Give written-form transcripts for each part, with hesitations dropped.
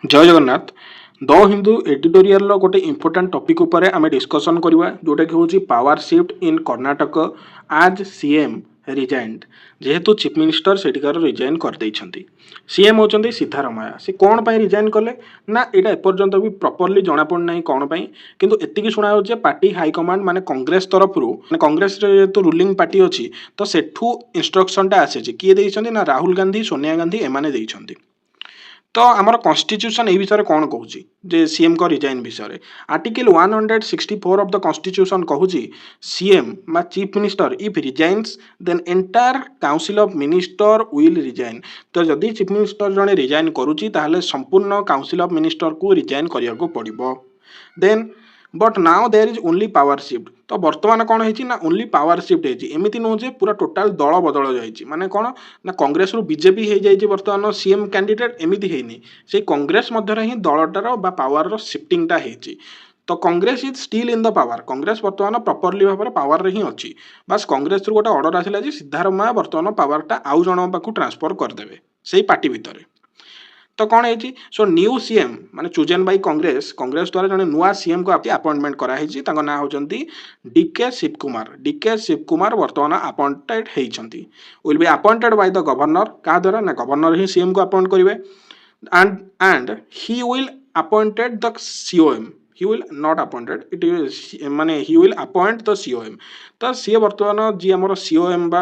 जय Jagannath. The Hindu editorial गोटे important topic उपरे आमे डिस्कशन करवा जोटा कि हूँ पावर शिफ्ट इन कर्णाटक आज सीएम रिजाइंड जेहेतु चीफ मिनिस्टर सेठिकार रिजाइन कर देइछंती। सीएम होचंती सिद्धारमैया। से कौन पाई रिजाइन कले ना एटा एपर्यंत भी प्रॉपर्ली जଣା पड़ नाही कौन पाई, किंतु एतिकी सुना होचे पार्टी हाई कमांड माने कांग्रेस तरफ रु माने कांग्रेस रे तो रूलिंग पार्टी अछि तो सेठू इंस्ट्रक्शन टा आसे जे किए देइछंती ना राहुल गांधी सोनिया गांधी एमाने देइछंती। तो आमर कन्स्टिट्यूशन ए विषय कौन कहूँ जे सीएम को रिजाइन विषय आर्टिकल 164 ऑफ द कन्स्टिट्यूशन कहूँ सीएम मा chief minister if resigns then entire council of minister will resign. तो जदि चीफ मिनिस्टर जड़े रिजाइन करुच्ची ताहले संपूर्ण काउंसिल ऑफ मिनिस्टर को रिजाइन करिया को पड़िबो। Then but now there is only power shift. तो बर्तमान कौन है ना ओनली पावर शिफ्ट है एमती नुह जे पूरा टोटाल दल बदल जाइए माने कौन ना कांग्रेस रु बीजेपी हो जाइए बर्तमान सीएम कैंडिडेट एमती है से कांग्रेस मध्य ही दलटार बा पावर शिफ्टिंगटा होती। तो Congress is still in the power. Congress बर्तमान प्रॉपर्ली भाव में पावर ही अच्छी। बस कांग्रेस रु गोटे ऑर्डर आसिला जे सिद्धारमैया बर्तमान पावरटा आउ जन पाखु ट्रांसफर करदेवे से पार्टी भितर। तो कौन है सो न्यू सीएम माने चूजन बाय कांग्रेस द्वारा जने नुआ सीएम को अपॉइंटमेंट करा है। ना होचंती डीके शिवकुमार। डीके शिवकुमार वर्तमान अपॉइंटेड होइछंती। Will be appointed by the governor. का द्वारा ना गवर्नर ही सीएम को अपॉइंट करिवे and he will appointed the COM. He will not appointed it is माने he will appoint the COM। तो सी बर्तमान जी आमर COM बा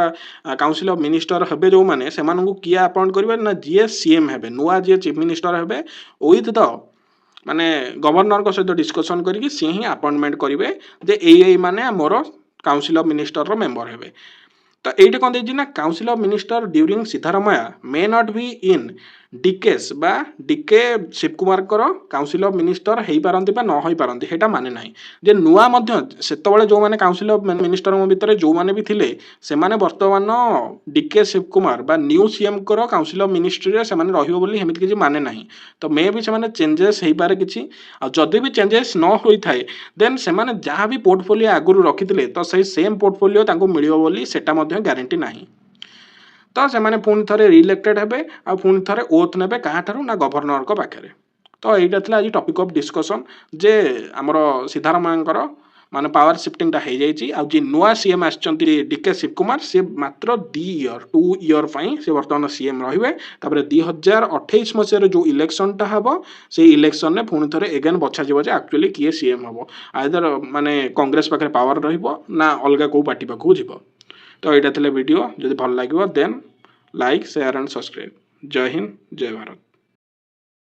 काउंसिल ऑफ मिनिस्टर हेबे जो माने से मानू किए अपॉइंट करिवे ना जी सीएम हेबे नुआ जी चीफ मिनिस्टर हेबे विथ द माने गवर्नर को सहित डिस्कशन करके सी ही अपॉइंटमेंट करिवे जे एई माने मोर काउंसिल ऑफ मिनिस्टर रो मेंबर हेबे। तो ये कौन देखिए ना council of minister during Siddaramaiah may not be in डीकेस बा DK Shivakumar council of minister हो पारती न हो पारती है माने ना जे नुआ से जो मैंने काउंसिल ऑफ मिनिस्टर भितर जो मैंने भी थिले से माने वर्तमान डीके शिवकुमार बा न्यू सीएम को काउंसिल ऑफ मिनिस्ट्री से एमती किसी माने ना। तो मे भी से चेंजेस हो पारे कि जदि भी चेंजेस न होता है देन से जहाँ भी पोर्टफोलियो आगुरी रखी तो सही सेम पोर्टफोलियो मिली से ग्यारंटी ना। तो से पुणी थे रिइलेक्टेड हेबे आ पुणी थे ओथ ने क्या ना गवर्नर को पाखे। तो यहाँ आज टॉपिक ऑफ डिस्कशन जे आमर सिद्धारमैया माने पावर शिफ्टिंग हो जाए नुआ सीएम आसचंती डीके शिवकुमार से मात्र 2 ईयर से बर्तमान सीएम रहिबे। 2028 मसीह जो इलेक्शनटा हम से इलेक्शन में पुणी थे एगेन बछा जे एक्चुअली किए सीएम हम आइदर माने कांग्रेस पाखे पावर रहिबो ना अलग को पार्टी पाखु जीवो। तो यहाँ वीडियो जदि भल लगे then like share and subscribe. जय हिंद जय भारत।